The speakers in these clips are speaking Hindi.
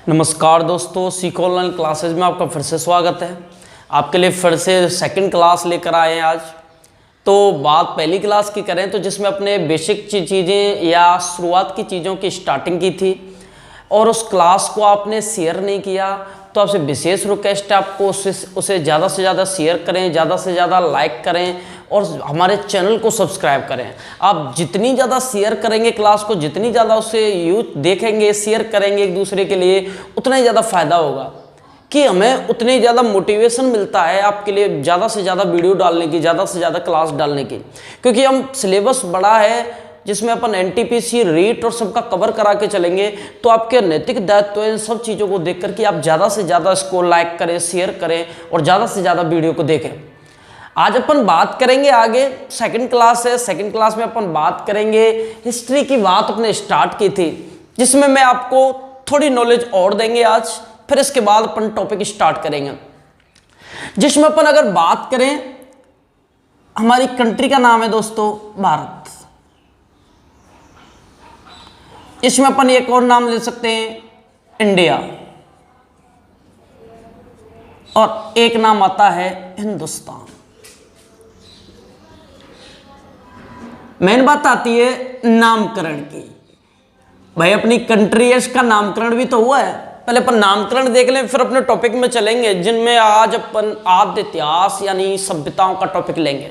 नमस्कार दोस्तों, सीखो ऑनलाइन क्लासेज में आपका फिर से स्वागत है। आपके लिए फिर से सेकंड क्लास लेकर आए हैं आज। तो बात पहली क्लास की करें तो जिसमें अपने बेसिक चीज़ें या शुरुआत की चीज़ों की स्टार्टिंग की थी और उस क्लास को आपने शेयर नहीं किया, तो आपसे विशेष रिक्वेस्ट है आपको उसे ज़्यादा से ज़्यादा शेयर करें, ज़्यादा से ज़्यादा लाइक करें और हमारे चैनल को सब्सक्राइब करें। आप जितनी ज़्यादा शेयर करेंगे क्लास को, जितनी ज़्यादा उसे यूथ देखेंगे, शेयर करेंगे एक दूसरे के लिए, उतना ही ज़्यादा फ़ायदा होगा कि हमें उतनी ज़्यादा मोटिवेशन मिलता है आपके लिए ज़्यादा से ज़्यादा वीडियो डालने की, ज़्यादा से ज़्यादा क्लास डालने की। क्योंकि हम सिलेबस बड़ा है जिसमें अपन एनटीपीसी, रीट और सबका कवर करा के चलेंगे, तो आपके नैतिक दायित्व है इन सब चीज़ों को देख कर कि आप ज़्यादा से ज़्यादा इसको लाइक करें, शेयर करें और ज़्यादा से ज़्यादा वीडियो को देखें। आज अपन बात करेंगे आगे, सेकंड क्लास है। सेकंड क्लास में अपन बात करेंगे हिस्ट्री की। बात अपने स्टार्ट की थी जिसमें मैं आपको थोड़ी नॉलेज और देंगे आज। फिर इसके बाद अपन टॉपिक स्टार्ट करेंगे जिसमें अपन अगर बात करें, हमारी कंट्री का नाम है दोस्तों भारत। इसमें अपन एक और नाम ले सकते हैं इंडिया, और एक नाम आता है हिंदुस्तान। मेन बात आती है नामकरण की। भाई अपनी कंट्री है, इसका नामकरण भी तो हुआ है। पहले अपन नामकरण देख लें, फिर अपने टॉपिक में चलेंगे जिनमें आज अपन आद्य इतिहास यानी सभ्यताओं का टॉपिक लेंगे।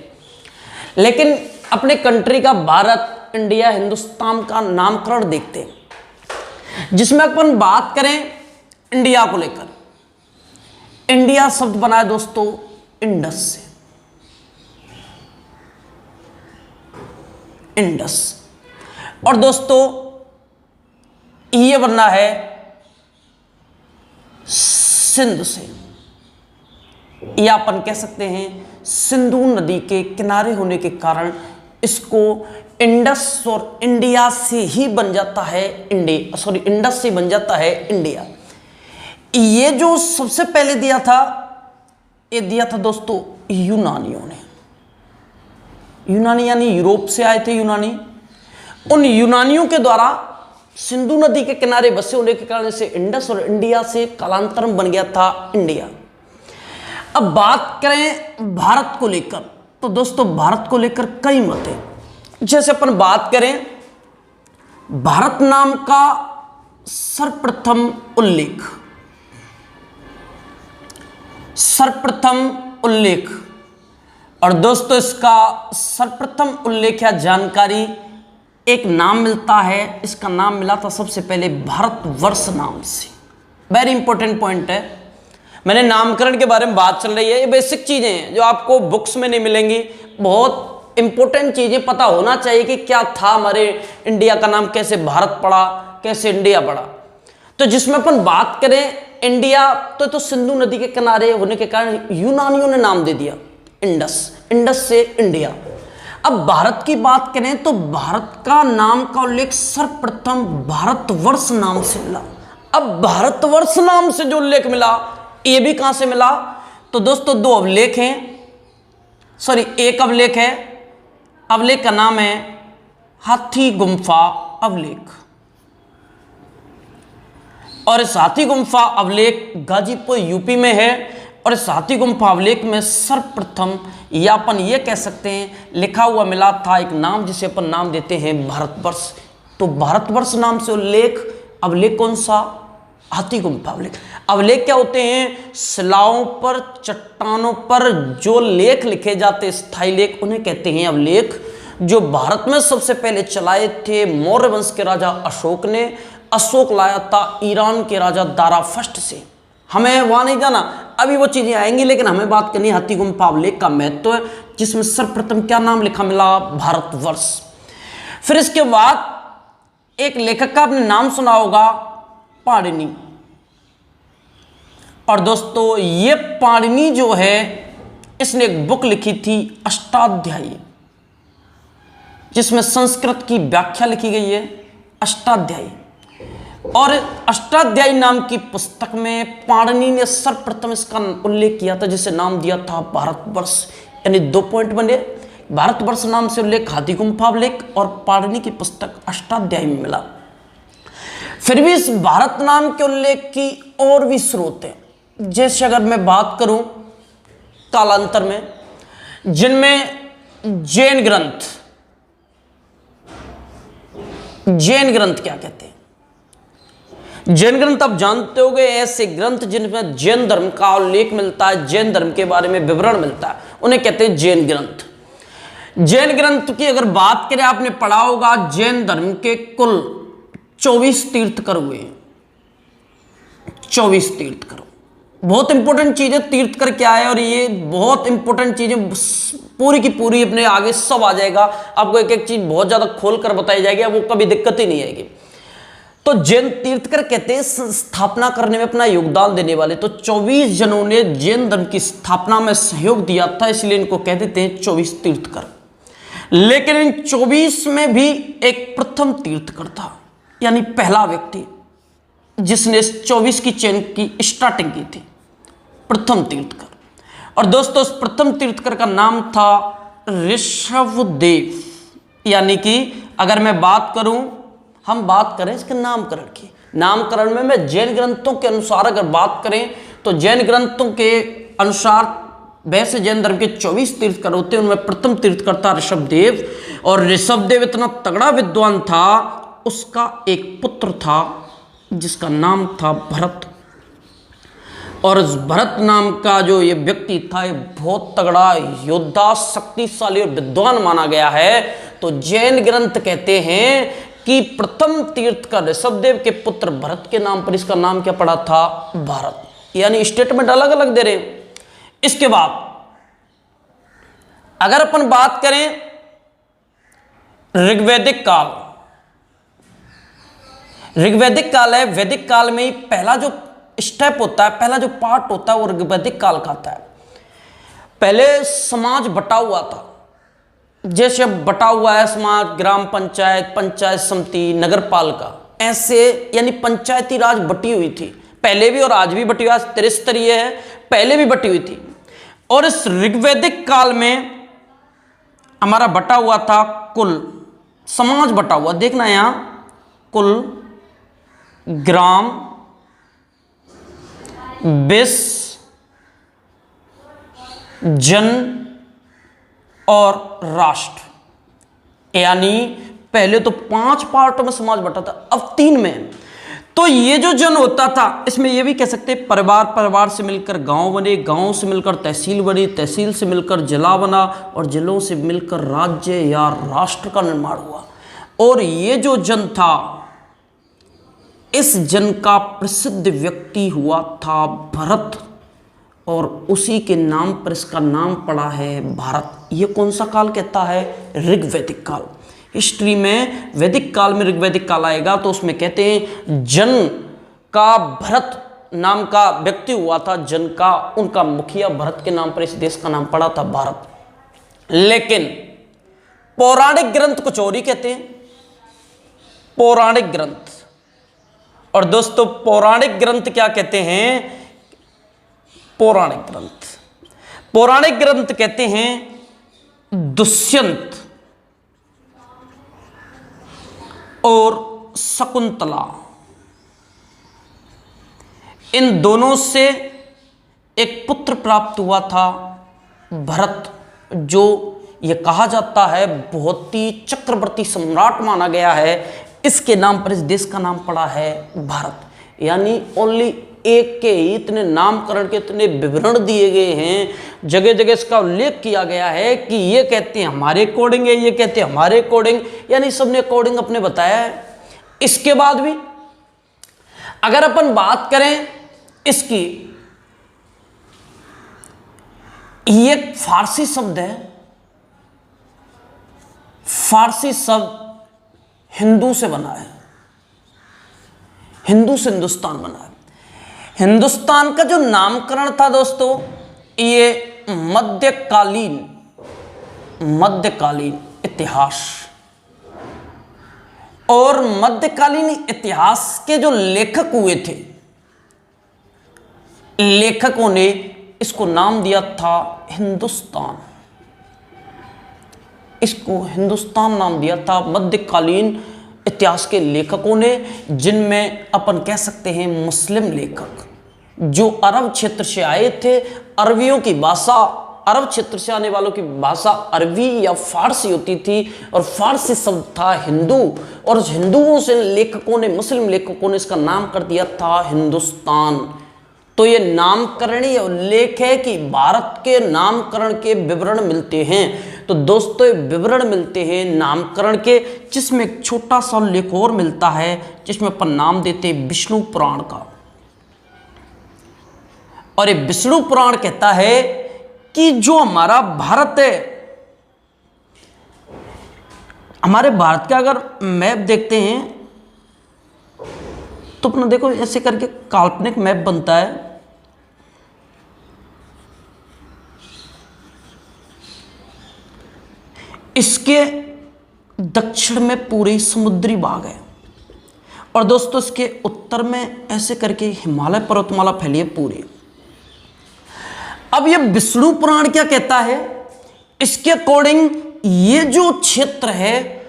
लेकिन अपने कंट्री का भारत, इंडिया, हिंदुस्तान का नामकरण देखते हैं जिसमें अपन बात करें इंडिया को लेकर। इंडिया शब्द बना है दोस्तों इंडस से। इंडस। और दोस्तों ये बनना है सिंध से, या अपन कह सकते हैं सिंधु नदी के किनारे होने के कारण इसको इंडस और इंडिया से ही बन जाता है इंडस से बन जाता है इंडिया। ये जो सबसे पहले दिया था, ये दिया था दोस्तों यूनानियों ने। यूनानी यानी यूरोप से आए थे यूनानी। उन यूनानियों के द्वारा सिंधु नदी के किनारे बसे होने के कारण से इंडस और इंडिया से कालांतर बन गया था इंडिया। अब बात करें भारत को लेकर, तो दोस्तों भारत को लेकर कई मत हैं। जैसे अपन बात करें, भारत नाम का सर्वप्रथम उल्लेख, और दोस्तों इसका सर्वप्रथम उल्लेख या जानकारी, एक नाम मिलता है। इसका नाम मिला था सबसे पहले भारतवर्ष नाम से। वेरी इंपॉर्टेंट पॉइंट है। मैंने नामकरण के बारे में बात चल रही है, ये बेसिक चीजें हैं जो आपको बुक्स में नहीं मिलेंगी। बहुत इंपॉर्टेंट चीजें पता होना चाहिए कि क्या था हमारे इंडिया का नाम, कैसे भारत पड़ा, कैसे इंडिया पड़ा। तो जिसमें अपन बात करें इंडिया, तो सिंधु नदी के किनारे होने के कारण यूनानियों ने नाम दे दिया इंडस से इंडिया। अब भारत की बात करें तो भारत का नाम का उल्लेख सर्वप्रथम भारतवर्ष नाम से मिला। अब भारतवर्ष नाम से जो उल्लेख मिला, ये भी कहां से मिला? तो दोस्तों दो अभिलेख हैं, एक अभिलेख है। अभिलेख का नाम है हाथी गुम्फा अभिलेख, और इस हाथी गुम्फा अभिलेख गाजीपुर यूपी में है। और इस हाथी गुम्फा अभिलेख में सर्वप्रथम, या अपन ये कह सकते हैं लिखा हुआ मिला था एक नाम जिसे अपन नाम देते हैं भारतवर्ष। तो भारतवर्ष नाम से उल्लेख अभिलेख कौन सा? हाथी गुम्फा अभिलेख। अभिलेख क्या होते हैं? शिलाओं पर, चट्टानों पर जो लेख लिखे जाते, स्थायी लेख, उन्हें कहते हैं अभिलेख। जो भारत में सबसे पहले चलाए थे मौर्य वंश के राजा अशोक ने। अशोक लाया था ईरान के राजा दारा फर्स्ट से। हमें वहां नहीं जाना, अभी वो चीजें आएंगी, लेकिन हमें बात करनी है हाथी गुम्फा अभिलेख का महत्व है, जिसमें सर्वप्रथम क्या नाम लिखा मिला? भारतवर्ष। फिर इसके बाद एक लेखक का आपने नाम सुना होगा, पाणिनि। और दोस्तों ये पाणिनि जो है, इसने एक बुक लिखी थी अष्टाध्यायी, जिसमें संस्कृत की व्याख्या लिखी गई है, अष्टाध्यायी। और अष्टाध्यायी नाम की पुस्तक में पाणिनि ने सर्वप्रथम इसका उल्लेख किया था, जिसे नाम दिया था भारतवर्ष। यानी 2 पॉइंट बने, भारतवर्ष नाम से उल्लेख हाथी गुम्फा अभिलेख और पाणिनि की पुस्तक अष्टाध्यायी में मिला। फिर भी इस भारत नाम के उल्लेख की और भी स्रोत हैं। जैसे अगर मैं बात करूं कालांतर में, जिनमें जैन ग्रंथ क्या कहते हैं? जैन ग्रंथ आप जानते होंगे, ऐसे ग्रंथ जिनमें जैन धर्म का उल्लेख मिलता है, जैन धर्म के बारे में विवरण मिलता है, उन्हें कहते हैं जैन ग्रंथ। जैन ग्रंथ की अगर बात करें, आपने पढ़ा होगा जैन धर्म के कुल 24 तीर्थकर हुए हैं। 24 तीर्थकर, बहुत इंपॉर्टेंट चीज है। तीर्थकर क्या है और ये बहुत इंपॉर्टेंट चीजें पूरी की पूरी अपने आगे सब आ जाएगा, आपको एक एक चीज बहुत ज्यादा खोलकर बताई जाएगी, वो कभी दिक्कत ही नहीं आएगी। तो जैन तीर्थकर कहते हैं स्थापना करने में अपना योगदान देने वाले। तो 24 जनों ने जैन धर्म की स्थापना में सहयोग दिया था, इसलिए इनको कह देते हैं 24 तीर्थकर। लेकिन इन 24 में भी एक प्रथम तीर्थकर था, यानी पहला व्यक्ति जिसने इस 24 की चेन की स्टार्टिंग की थी, प्रथम तीर्थकर। और दोस्तों, इस प्रथम तीर्थकर का नाम था ऋषभदेव। यानी कि अगर मैं बात करूं, हम बात करें इसके नामकरण की, नामकरण में मैं जैन ग्रंथों के अनुसार अगर बात करें तो जैन ग्रंथों के अनुसार वैसे जैन धर्म के 24 तीर्थकर होते हैं, उनमें प्रथम तीर्थकर था ऋषभदेव। और ऋषभदेव इतना तगड़ा विद्वान था, उसका एक पुत्र था जिसका नाम था भरत। और इस भरत नाम का जो ये व्यक्ति था, ये बहुत तगड़ा योद्धा, शक्तिशाली और विद्वान माना गया है। तो जैन ग्रंथ कहते हैं कि प्रथम तीर्थकर ऋषभदेव के पुत्र भरत के नाम पर इसका नाम क्या पड़ा था? भारत। यानी स्टेटमेंट अलग अलग दे रहे हैं। इसके बाद अगर अपन बात करें ऋग्वैदिक काल, ऋग्वैदिक काल है, वैदिक काल में ही पहला जो स्टेप होता है, पहला जो पार्ट होता है, वो ऋग्वैदिक काल का आता है। पहले समाज बटा हुआ था, जैसे अब बटा हुआ है समाज, ग्राम पंचायत, पंचायत समिति, नगर पालिका, ऐसे यानी पंचायती राज बटी हुई थी पहले भी, और आज भी बटी हुई, आज त्रिस्तरीय है, पहले भी बटी हुई थी। और इस ऋग्वैदिक काल में हमारा बटा हुआ था कुल, समाज बटा हुआ, देखना यहां, कुल, ग्राम, विष, जन और राष्ट्र। यानी पहले तो 5 पार्टों में समाज बटा था, अब 3 में। तो ये जो जन होता था, इसमें ये भी कह सकते हैं परिवार, परिवार से मिलकर गांव बने, गांव से मिलकर तहसील बनी, तहसील से मिलकर जिला बना, और जिलों से मिलकर राज्य या राष्ट्र का निर्माण हुआ। और ये जो जन था, इस जन का प्रसिद्ध व्यक्ति हुआ था भरत, और उसी के नाम पर इसका नाम पड़ा है भारत। ये कौन सा काल कहता है? ऋग्वैदिक काल। हिस्ट्री में वैदिक काल में ऋग्वैदिक काल आएगा तो उसमें कहते हैं जन का भरत नाम का व्यक्ति हुआ था, जन का, उनका मुखिया भरत के नाम पर इस देश का नाम पड़ा था भारत। लेकिन पौराणिक ग्रंथ कुछ और ही कहते हैं, पौराणिक ग्रंथ। और दोस्तों, पौराणिक ग्रंथ क्या कहते हैं? पौराणिक ग्रंथ कहते हैं दुष्यंत और शकुंतला, इन दोनों से एक पुत्र प्राप्त हुआ था भरत, जो ये कहा जाता है बहुत ही चक्रवर्ती सम्राट माना गया है। इसके नाम पर इस देश का नाम पड़ा है भारत। यानी ओनली एक के ही इतने नामकरण के इतने विवरण दिए गए हैं, जगह जगह इसका उल्लेख किया गया है कि ये कहते हैं हमारे अकॉर्डिंग है, ये कहते हैं हमारे अकॉर्डिंग, यानी सबने अकॉर्डिंग अपने बताया है। इसके बाद भी अगर अपन बात करें इसकी, ये फारसी शब्द है, फारसी शब्द हिंदू से बना है, हिंदू से हिंदुस्तान बना है। हिंदुस्तान का जो नामकरण था दोस्तों, ये मध्यकालीन इतिहास, और मध्यकालीन इतिहास के जो लेखक हुए थे, लेखकों ने इसको नाम दिया था हिंदुस्तान। इसको हिंदुस्तान नाम दिया था मध्यकालीन इतिहास के लेखकों ने, जिनमें अपन कह सकते हैं मुस्लिम लेखक जो अरब क्षेत्र से आए थे। अरबियों की भाषा, अरब क्षेत्र से आने वालों की भाषा अरबी या फारसी होती थी, और फारसी शब्द था हिंदू, और हिंदुओं से लेखकों ने, मुस्लिम लेखकों ने इसका नाम कर दिया था हिंदुस्तान। तो ये नामकरणीय उल्लेख है कि भारत के नामकरण के विवरण मिलते हैं। तो दोस्तों ये विवरण मिलते हैं नामकरण के, जिसमें एक छोटा सा उल्लेख और मिलता है जिसमें अपन नाम देते हैं विष्णु पुराण का। और ये विष्णु पुराण कहता है कि जो हमारा भारत है, हमारे भारत का अगर मैप देखते हैं तो अपना देखो ऐसे करके काल्पनिक मैप बनता है। इसके दक्षिण में पूरी समुद्री भाग है, और दोस्तों इसके उत्तर में ऐसे करके हिमालय पर्वतमाला फैली है पूरी। अब ये विष्णु पुराण क्या कहता है, इसके अकॉर्डिंग ये जो क्षेत्र है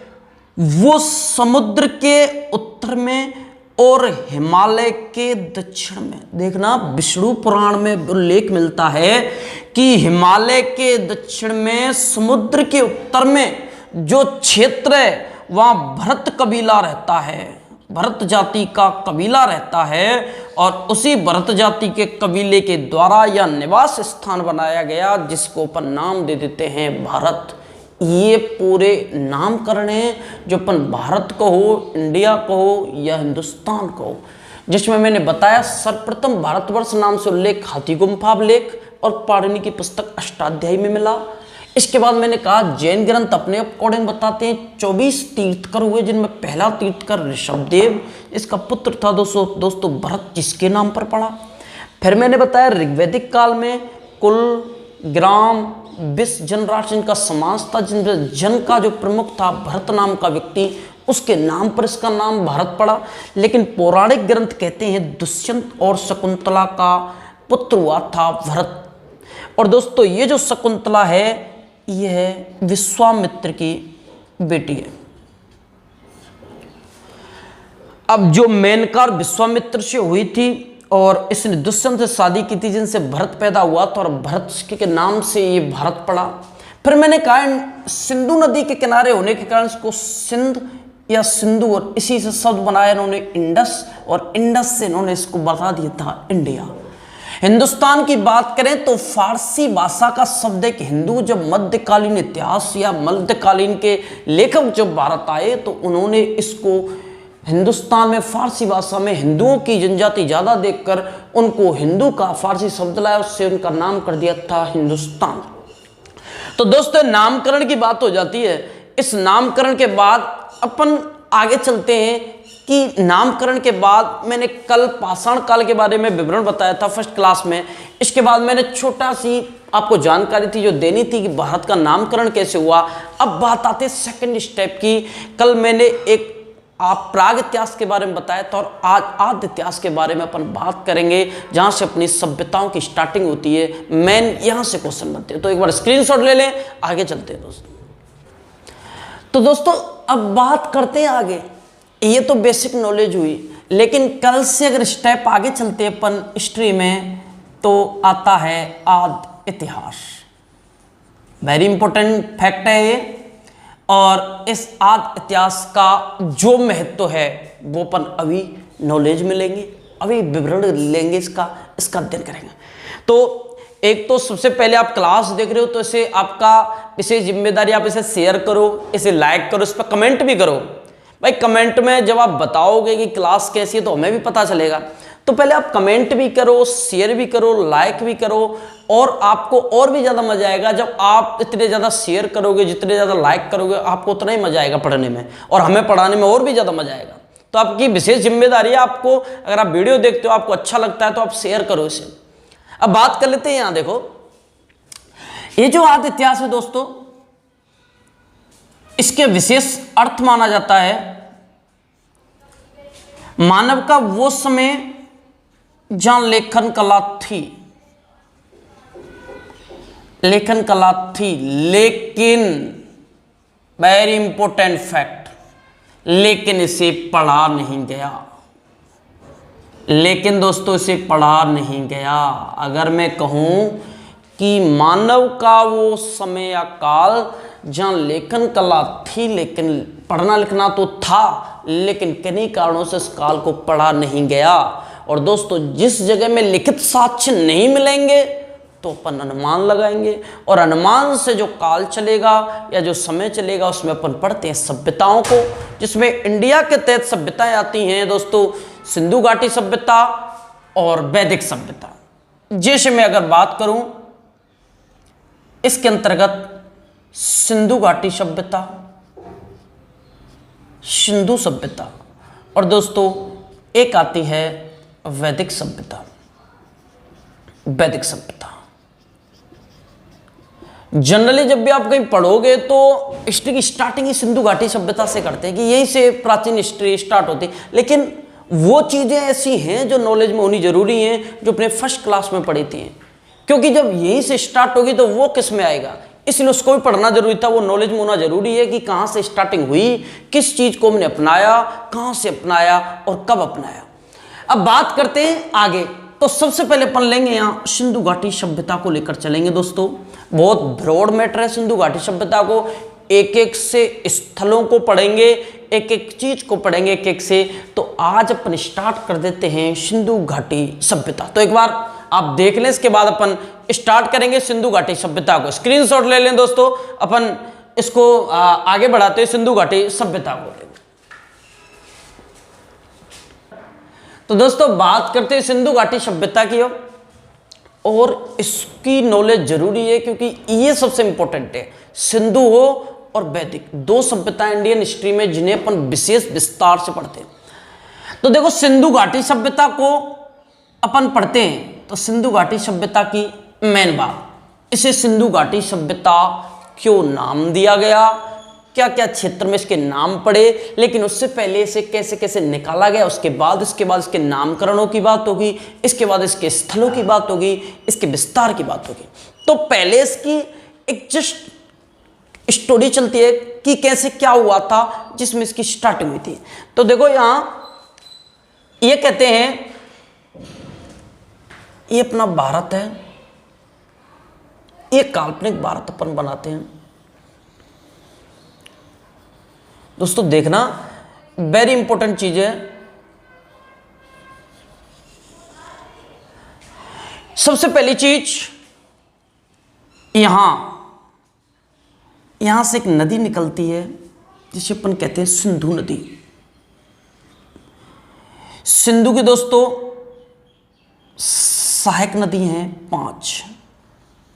वो समुद्र के उत्तर में और हिमालय के दक्षिण में। देखना विष्णु पुराण में उल्लेख मिलता है कि हिमालय के दक्षिण में, समुद्र के उत्तर में जो क्षेत्र है वहां भरत कबीला रहता है, भरत जाति का कबीला रहता है, और उसी भरत जाति के कबीले के द्वारा यह निवास स्थान बनाया गया, जिसको अपन नाम दे देते हैं भारत। ये पूरे नामकरण हैं जो अपन भारत को हो, इंडिया को हो या हिंदुस्तान को हो, जिसमें मैंने बताया सर्वप्रथम भारतवर्ष नाम से उल्लेख हाथी गुम्फा लेख और पाणिनि की पुस्तक अष्टाध्यायी में मिला। इसके बाद मैंने कहा जैन ग्रंथ अपने अकॉर्डिंग बताते हैं 24 तीर्थकर हुए, जिनमें पहला तीर्थकर ऋषभदेव, इसका पुत्र था दोस्तों भरत, जिसके नाम पर पड़ा। फिर मैंने बताया ऋग्वैदिक काल में कुल, ग्राम, विष, जनराशि का समाज था, जिनमें जन का जो प्रमुख था भरत नाम का व्यक्ति, उसके नाम पर इसका नाम भारत पड़ा। लेकिन पौराणिक ग्रंथ कहते हैं दुष्यंत और शकुंतला का पुत्र हुआ था भरत। और दोस्तों ये जो शकुंतला है यह विश्वामित्र की बेटी है। अब जो मेनका विश्वामित्र से हुई थी और इसने दुष्यंत से शादी की थी, जिनसे भरत पैदा हुआ था, और भरत के नाम से ये भारत पड़ा। फिर मैंने कहा सिंधु नदी के किनारे होने के कारण इसको सिंध या सिंधु, और इसी से शब्द बनाया इन्होंने इंडस, और इंडस से इन्होंने इसको बता दिया था इंडिया। हिंदुस्तान की बात करें तो फारसी भाषा का शब्द एक हिंदू, जब मध्यकालीन इतिहास या मध्यकालीन के लेखक जब भारत आए तो उन्होंने इसको हिंदुस्तान में फारसी भाषा में हिंदुओं की जनजाति ज़्यादा देखकर उनको हिंदू का फारसी शब्द लाया, उससे उनका नाम कर दिया था हिंदुस्तान। तो दोस्तों नामकरण की बात हो जाती है। इस नामकरण के बाद अपन आगे चलते हैं कि नामकरण के बाद मैंने कल पाषाण काल के बारे में विवरण बताया था फर्स्ट क्लास में। इसके बाद मैंने छोटा सी आपको जानकारी थी जो देनी थी कि भारत का नामकरण कैसे हुआ। अब बात आती है सेकंड स्टेप की। कल मैंने एक आप प्राग इतिहास के बारे में बताया था, और आज आद्य इतिहास के बारे में अपन बात करेंगे, जहां से अपनी सभ्यताओं की स्टार्टिंग होती है। मेन यहां से क्वेश्चन बनते हैं, तो एक बार स्क्रीनशॉट ले लें, आगे चलते हैं दोस्तों। तो दोस्तों अब बात करते हैं आगे। ये तो बेसिक नॉलेज हुई, लेकिन कल से अगर स्टेप आगे चलते हैं अपन हिस्ट्री में, तो आता है आद्य इतिहास। वेरी इंपॉर्टेंट फैक्ट है ये, और इस आद्य इतिहास का जो महत्व है वो अपन अभी नॉलेज में लेंगे, अभी विवरण लेंगे, इसका अध्ययन करेंगे। तो एक तो सबसे पहले आप क्लास देख रहे हो तो इसे आपका विशेष जिम्मेदारी, आप इसे शेयर करो, इसे लाइक करो, इस पर कमेंट भी करो। भाई कमेंट में जब आप बताओगे कि क्लास कैसी है तो हमें भी पता चलेगा। तो पहले आप कमेंट भी करो, शेयर भी करो, लाइक भी करो, और आपको और भी ज़्यादा मजा आएगा जब आप इतने ज़्यादा शेयर करोगे, जितने ज़्यादा लाइक करोगे आपको उतना ही मजा आएगा पढ़ने में, और हमें पढ़ाने में और भी ज़्यादा मजा आएगा। तो आपकी विशेष जिम्मेदारी है, आपको अगर आप वीडियो देखते हो आपको अच्छा लगता है तो आप शेयर करो इसे। अब बात कर लेते हैं, यहाँ देखो ये जो आद्य इतिहास है दोस्तों, इसके विशेष अर्थ माना जाता है मानव का वो समय जहां लेखन कला थी, लेकिन वेरी इंपॉर्टेंट फैक्ट, लेकिन इसे पढ़ा नहीं गया। लेकिन दोस्तों इसे पढ़ा नहीं गया। अगर मैं कहूं कि मानव का वो समय या काल जहां लेखन कला थी, लेकिन पढ़ना लिखना तो था, लेकिन किन्हीं कारणों से इस काल को पढ़ा नहीं गया। और दोस्तों जिस जगह में लिखित साक्ष्य नहीं मिलेंगे तो अपन अनुमान लगाएंगे, और अनुमान से जो काल चलेगा या जो समय चलेगा उसमें अपन पढ़ते हैं सभ्यताओं को, जिसमें इंडिया के तहत सभ्यताएं आती हैं दोस्तों सिंधु घाटी सभ्यता और वैदिक सभ्यता। जैसे मैं अगर बात करूं इसके अंतर्गत सिंधु घाटी सभ्यता, सिंधु सभ्यता, और दोस्तों एक आती है वैदिक सभ्यता। वैदिक सभ्यता जनरली जब भी आप कहीं पढ़ोगे तो हिस्ट्री की स्टार्टिंग ही सिंधु घाटी सभ्यता से करते हैं कि यहीं से प्राचीन हिस्ट्री स्टार्ट होती है। लेकिन वो चीज़ें ऐसी हैं जो नॉलेज में होनी जरूरी हैं, जो अपने फर्स्ट क्लास में पढ़ी थी, क्योंकि जब यहीं से स्टार्ट होगी तो वो किस में आएगा, इसलिए उसको भी पढ़ना जरूरी था। वो नॉलेज में होना जरूरी है कि कहाँ से स्टार्टिंग हुई, किस चीज़ को हमने अपनाया, कहाँ से अपनाया और कब अपनाया। अब बात करते हैं आगे। तो सबसे पहले अपन लेंगे यहाँ सिंधु घाटी सभ्यता को लेकर चलेंगे दोस्तों। बहुत ब्रॉड मैटर है सिंधु घाटी सभ्यता को, एक एक से स्थलों को पढ़ेंगे, एक एक चीज को पढ़ेंगे एक एक से। तो आज अपन स्टार्ट कर देते हैं सिंधु घाटी सभ्यता। तो एक बार आप देख लें, इसके बाद अपन स्टार्ट करेंगे सिंधु घाटी सभ्यता को। स्क्रीनशॉट ले लें दोस्तों, अपन इसको आगे बढ़ाते हैं सिंधु घाटी सभ्यता को। तो दोस्तों बात करते हैं सिंधु घाटी सभ्यता की, और इसकी नॉलेज जरूरी है क्योंकि ये सबसे इंपॉर्टेंट है। सिंधु हो और वैदिक, दो सभ्यताएं इंडियन हिस्ट्री में जिन्हें अपन विशेष विस्तार से पढ़ते हैं। तो देखो सिंधु घाटी सभ्यता को अपन पढ़ते हैं तो सिंधु घाटी सभ्यता की मेन बात, इसे सिंधु घाटी सभ्यता क्यों नाम दिया गया, क्या क्या क्षेत्र में इसके नाम पड़े, लेकिन उससे पहले इसे कैसे कैसे निकाला गया, उसके बाद इसके नामकरणों की बात होगी, इसके बाद इसके स्थलों की बात होगी, इसके विस्तार की बात होगी। तो पहले इसकी एक जस्ट स्टोरी चलती है कि कैसे क्या हुआ था जिसमें इसकी स्टार्टिंग हुई थी। तो देखो यहां ये कहते हैं ये अपना भारत है, ये काल्पनिक भारत अपन बनाते हैं। दोस्तों देखना वेरी इंपॉर्टेंट चीज है। सबसे पहली चीज यहां से एक नदी निकलती है जिसे अपन कहते हैं सिंधु नदी। सिंधु की दोस्तों सहायक नदी हैं 5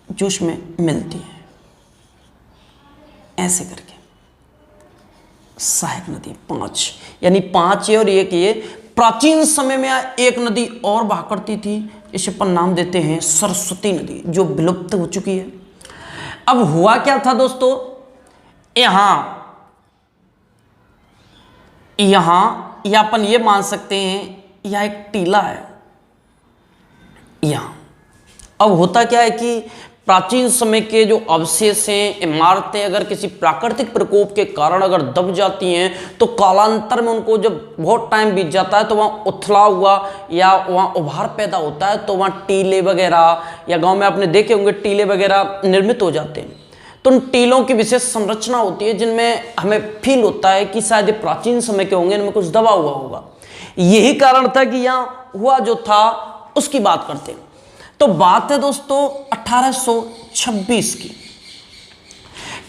जो उसमें मिलती हैं, ऐसे करके सहायक नदी 5, यानी 5 है और एक ये। प्राचीन समय में एक नदी और बहा करती थी, इसे अपन नाम देते हैं सरस्वती नदी, जो विलुप्त हो चुकी है। अब हुआ क्या था दोस्तों, यहां अपन ये मान सकते हैं यह एक टीला है यहां। अब होता क्या है कि प्राचीन समय के जो अवशेष हैं, इमारतें अगर किसी प्राकृतिक प्रकोप के कारण अगर दब जाती हैं तो कालांतर में उनको जब बहुत टाइम बीत जाता है तो वहाँ उथला हुआ या वहाँ उभार पैदा होता है, तो वहाँ टीले वगैरह, या गांव में आपने देखे होंगे टीले वगैरह निर्मित हो जाते हैं। तो उन टीलों की विशेष संरचना होती है जिनमें हमें फील होता है कि शायद ये प्राचीन समय के होंगे, इनमें कुछ दबा हुआ होगा। यही कारण था कि यहाँ हुआ जो था उसकी बात करते हैं। तो बात है दोस्तों 1826 की।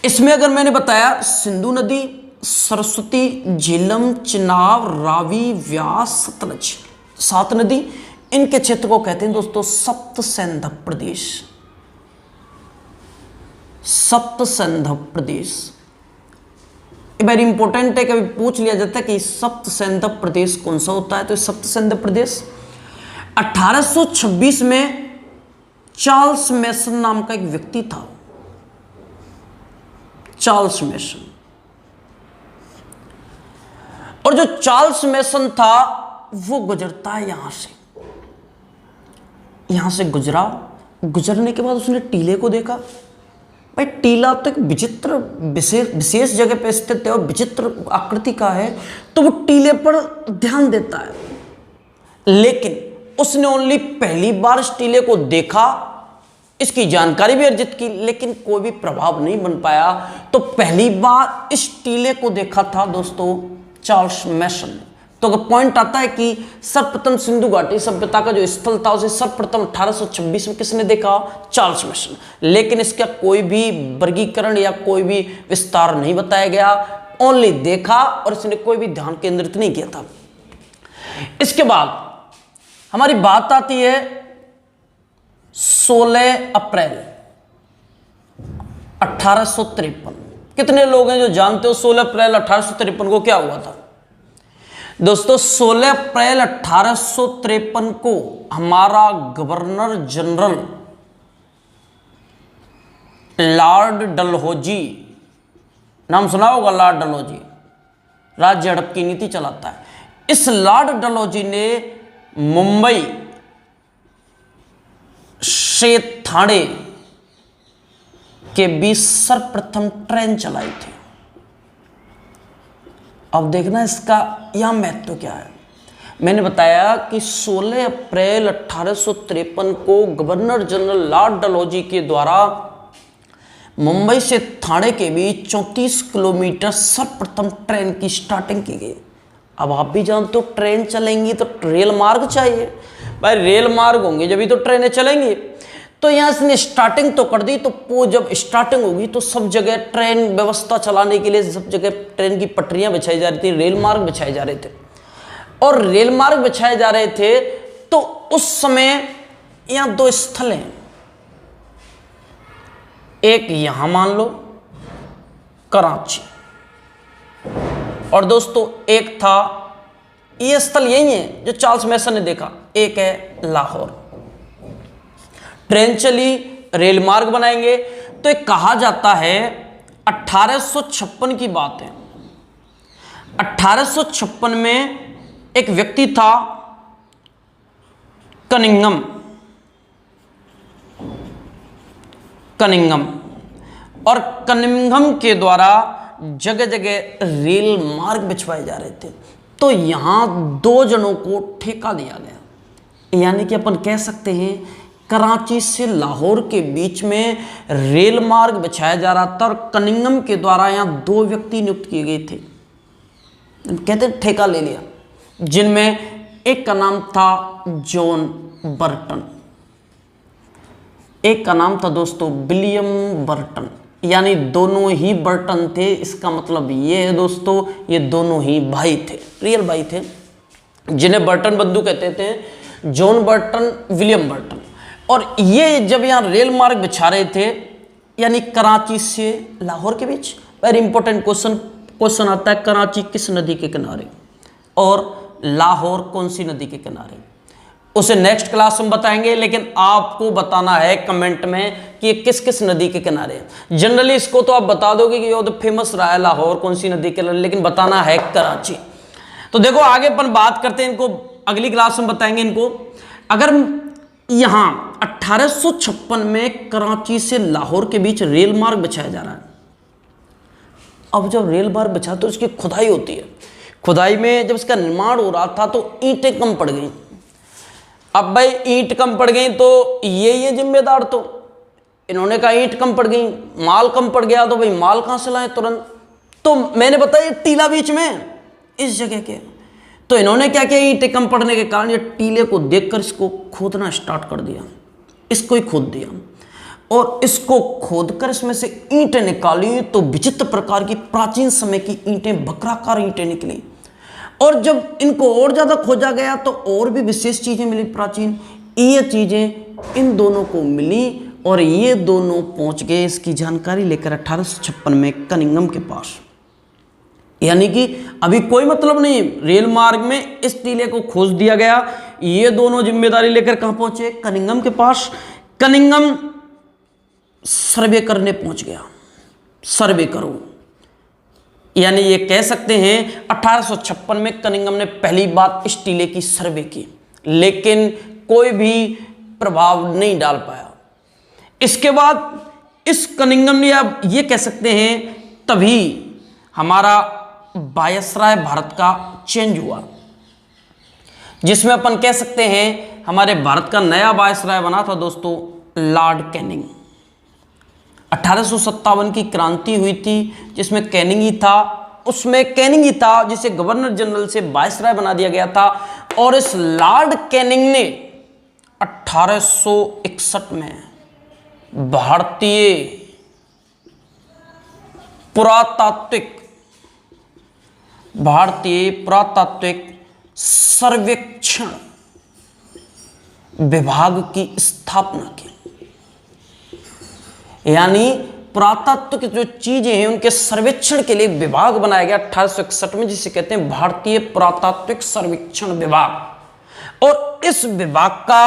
इसमें अगर मैंने बताया सिंधु नदी, सरस्वती, झेलम, चिनाब, रावी, व्यास, सतलज, 7 नदी, इनके क्षेत्र को कहते हैं दोस्तों सप्त सैंधव प्रदेश। सप्त सैंधव प्रदेश वेरी इंपॉर्टेंट है, कभी पूछ लिया जाता है कि सप्त सैंधव प्रदेश कौन सा होता है। तो सप्त सैंधव प्रदेश 1826 में चार्ल्स मैसन नाम का एक व्यक्ति था, चार्ल्स मैसन। और जो चार्ल्स मैसन था वो गुजरता है यहां से गुजरा। गुजरने के बाद उसने टीले को देखा, भाई टीला तो एक विचित्र विशेष जगह पे स्थित है और विचित्र आकृति का है, तो वो टीले पर ध्यान देता है। लेकिन उसने ओनली पहली बार इस टीले को देखा, इसकी जानकारी भी अर्जित की, लेकिन कोई भी प्रभाव नहीं बन पाया। तो पहली बार इस टीले को देखा था दोस्तों चार्ल्स मैसन ने। तो अगर पॉइंट आता है कि सर्वप्रथम सिंधु घाटी सभ्यता का जो स्थल था उसे सर्वप्रथम 1826 में किसने देखा? चार्ल्स मैसन। लेकिन इसका कोई भी वर्गीकरण या कोई भी विस्तार नहीं बताया गया, ओनली देखा और इसने कोई भी ध्यान केंद्रित नहीं किया था। इसके बाद हमारी बात आती है 16 अप्रैल 1853। कितने लोग हैं जो जानते हो 16 अप्रैल 1853 को क्या हुआ था? दोस्तों 16 अप्रैल 1853 को हमारा गवर्नर जनरल लॉर्ड डलहौजी, नाम सुना होगा लॉर्ड डलहौजी, राज्य हड़प की नीति चलाता है। इस लॉर्ड डलहौजी ने मुंबई से ठाणे के बीच सर्वप्रथम ट्रेन चलाई थी। अब देखना इसका यह महत्व क्या है। मैंने बताया कि 16 अप्रैल 1853 को गवर्नर जनरल लॉर्ड डलहौजी के द्वारा मुंबई से ठाणे के बीच 34 किलोमीटर सर्वप्रथम ट्रेन की स्टार्टिंग की गई। अब आप भी जानते हो ट्रेन चलेंगी तो रेल मार्ग चाहिए भाई, रेल मार्ग होंगे जब भी तो ट्रेनें चलेंगी। तो यहाँ इसने स्टार्टिंग तो कर दी, तो वो जब स्टार्टिंग होगी तो सब जगह ट्रेन व्यवस्था चलाने के लिए सब जगह ट्रेन की पटरियां बिछाई जा रही थी, रेल मार्ग बिछाए जा रहे थे। और रेल मार्ग बिछाए जा रहे थे तो उस समय यहाँ दो स्थल हैं, एक यहां मान लो कराची, और दोस्तों एक था, ये स्थल यही है जो चार्ल्स मैसन ने देखा, एक है लाहौर। ट्रेन चली, रेल मार्ग बनाएंगे। तो एक कहा जाता है 1856 की बात है, 1856 में एक व्यक्ति था कनिंघम, और कनिंघम के द्वारा जगह जगह रेल मार्ग बिछवाए जा रहे थे। तो यहां दो जनों को ठेका दिया गया, यानी कि अपन कह सकते हैं कराची से लाहौर के बीच में रेल मार्ग बिछाया जा रहा था और कनिंघम के द्वारा यहां दो व्यक्ति नियुक्त किए गए थे, कहते हैं ठेका ले लिया, जिनमें एक का नाम था जॉन बर्टन, एक का नाम था दोस्तों विलियम बर्टन, यानी दोनों ही बर्टन थे। इसका मतलब ये है दोस्तों ये दोनों ही भाई थे, रियल भाई थे, जिन्हें बर्टन बंधु कहते थे, जॉन बर्टन, विलियम बर्टन। और ये जब यहाँ रेल मार्ग बिछा रहे थे, यानी कराची से लाहौर के बीच, वेरी इंपॉर्टेंट क्वेश्चन आता है, कराची किस नदी के किनारे और लाहौर कौन सी नदी के किनारे, उसे नेक्स्ट क्लास में बताएंगे। लेकिन आपको बताना है कमेंट में कि ये किस किस नदी के किनारे है। जनरली इसको तो आप बता दोगे कि ये तो फेमस रहा है लाहौर कौन सी नदी के किनारे, लेकिन बताना है कराची। तो देखो आगे अपन बात करते हैं, इनको अगली क्लास में बताएंगे इनको। अगर यहाँ 1856 में कराची से लाहौर के बीच रेल मार्ग बिछाया जा रहा है, अब जब रेल मार्ग बिछा तो इसकी खुदाई होती है, खुदाई में जब इसका निर्माण हो रहा था तो ईंटें कम पड़ गई। अब भाई ईंट कम पड़ गई तो ये जिम्मेदार, तो इन्होंने कहा ईंट कम पड़ गई, माल कम पड़ गया, तो भाई माल कहाँ से लाए तुरंत। तो मैंने बताया टीला बीच में इस जगह के, तो इन्होंने क्या किया, ईंटें कम पड़ने के कारण ये टीले को देखकर इसको खोदना स्टार्ट कर दिया, इसको ही खोद दिया, और इसको खोदकर इसमें से ईंटें निकाली तो विचित्र प्रकार की प्राचीन समय की ईंटें, वक्राकार ईंटें निकली। और जब इनको और ज़्यादा खोजा गया तो और भी विशेष चीज़ें मिली प्राचीन, ये चीज़ें इन दोनों को मिली और ये दोनों पहुंच गए इसकी जानकारी लेकर 1856 में कनिंघम के पास। यानी कि अभी कोई मतलब नहीं, रेल मार्ग में इस टीले को खोज दिया गया, ये दोनों जिम्मेदारी लेकर कहाँ पहुंचे, कनिंघम के पास। कनिंघम सर्वे करने पहुंच गया, सर्वे करो, यानी ये कह सकते हैं 1856 में कनिंघम ने पहली बार इस टीले की सर्वे की, लेकिन कोई भी प्रभाव नहीं डाल पाया। इसके बाद इस कनिंगम या ये कह सकते हैं तभी हमारा वायसराय भारत का चेंज हुआ, जिसमें अपन कह सकते हैं हमारे भारत का नया वायसराय बना था दोस्तों लॉर्ड कैनिंग। 1857 की क्रांति हुई थी जिसमें कैनिंग ही था, उसमें कैनिंग ही था जिसे गवर्नर जनरल से वायसराय बना दिया गया था। और इस लॉर्ड कैनिंग ने 1861 में भारतीय पुरातात्विक सर्वेक्षण विभाग की स्थापना की। यानी पुरातत्व की जो चीजें हैं उनके सर्वेक्षण के लिए विभाग बनाया गया 1861 में, जिसे कहते हैं भारतीय पुरातात्विक सर्वेक्षण विभाग। और इस विभाग का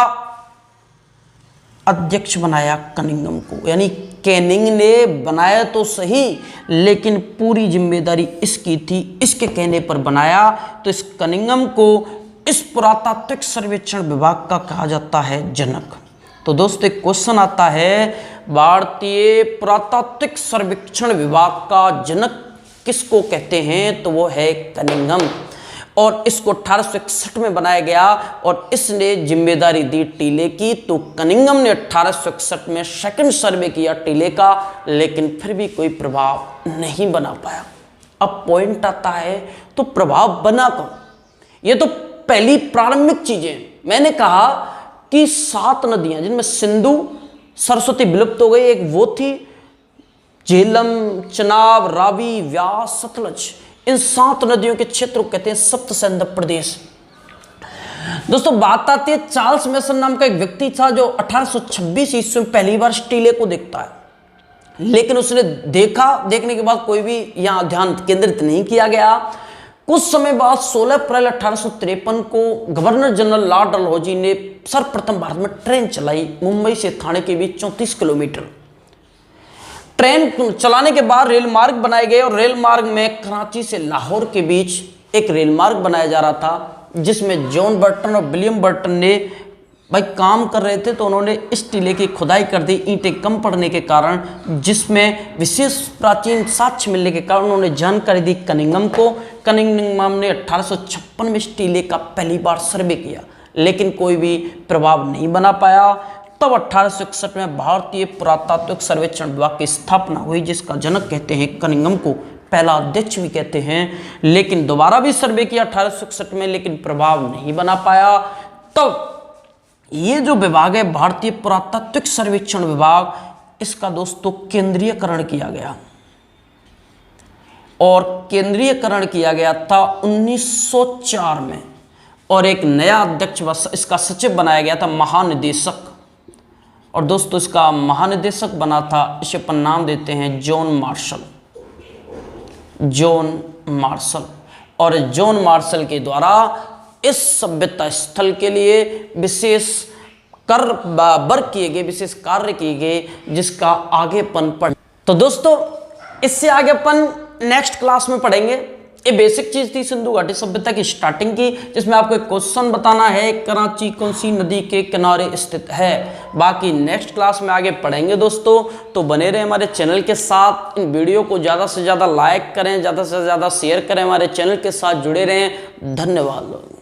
अध्यक्ष बनाया कनिंगम को, यानी कैनिंग ने बनाया तो सही लेकिन पूरी जिम्मेदारी इसकी थी, इसके कहने पर बनाया। तो इस कनिंगम को इस पुरातात्विक सर्वेक्षण विभाग का कहा जाता है जनक। तो दोस्तों एक क्वेश्चन आता है, भारतीय पुरातात्विक सर्वेक्षण विभाग का जनक किसको कहते हैं? तो वो है कनिंगम। और इसको 1861 में बनाया गया और इसने जिम्मेदारी दी टीले की। तो कनिंगम ने 1861 में सेकंड सर्वे किया टीले का, लेकिन फिर भी कोई प्रभाव नहीं बना पाया। अब पॉइंट आता है, तो प्रभाव बना कब? ये तो पहली प्रारंभिक चीजें। मैंने कहा कि 7 नदियां जिनमें सिंधु सरस्वती विलुप्त हो गई, एक वो थी झेलम, चनाब, रावी, व्यास, सतलज। इन 7 नदियों के क्षेत्र को कहते हैं सप्त सिंधु प्रदेश। दोस्तों बात आती है, चार्ल्स मैसन नाम का एक व्यक्ति था जो 1826 ईस्वी में पहली बार टीले को देखता है, लेकिन उसने देखने के बाद कोई भी यहां ध्यान केंद्रित नहीं किया गया। कुछ समय बाद 16 अप्रैल 1853 को गवर्नर जनरल लॉर्ड डलहौजी ने सर्वप्रथम भारत में ट्रेन चलाई, मुंबई से थाने के बीच 34 किलोमीटर। ट्रेन चलाने के बाद रेल मार्ग बनाए गए और रेल मार्ग में कराची से लाहौर के बीच एक रेल मार्ग बनाया जा रहा था, जिसमें जॉन बर्टन और विलियम बर्टन ने भाई काम कर रहे थे। तो उन्होंने इस टीले की खुदाई कर दी, ईंटें कम पड़ने के कारण, जिसमें विशेष प्राचीन साक्ष्य मिलने के कारण उन्होंने जानकारी दी कनिंगम को। कनिंगम ने 1856 में इस टीले का पहली बार सर्वे किया, लेकिन कोई भी प्रभाव नहीं बना पाया। तब 1861 में भारतीय पुरातात्विक सर्वेक्षण विभाग की स्थापना हुई, जिसका जनक कहते हैं कनिंगम को, पहला अध्यक्ष भी कहते हैं। लेकिन दोबारा भी सर्वे किया 1861 में, लेकिन प्रभाव नहीं बना पाया। तब ये जो विभाग है भारतीय पुरातात्विक सर्वेक्षण विभाग, इसका दोस्तों केंद्रीयकरण किया गया। और केंद्रीयकरण किया गया था 1904 में, और एक नया अध्यक्ष इसका सचिव बनाया गया था, महानिदेशक। और दोस्तों इसका महानिदेशक बना था, इसे अपन नाम देते हैं जॉन मार्शल। और जॉन मार्शल के द्वारा इस सभ्यता स्थल के लिए विशेष वर्क किए गए, विशेष कार्य किए गए, जिसका आगेपन पढ़। तो दोस्तों इससे आगे अपन नेक्स्ट क्लास में पढ़ेंगे। ये बेसिक चीज थी सिंधु घाटी सभ्यता की स्टार्टिंग की, जिसमें आपको एक क्वेश्चन बताना है कराची कौन सी नदी के किनारे स्थित है। बाकी नेक्स्ट क्लास में आगे पढ़ेंगे दोस्तों। तो बने रहे हमारे चैनल के साथ, इन वीडियो को ज़्यादा से ज़्यादा लाइक करें, ज़्यादा से ज़्यादा शेयर करें, हमारे चैनल के साथ जुड़े रहें। धन्यवाद।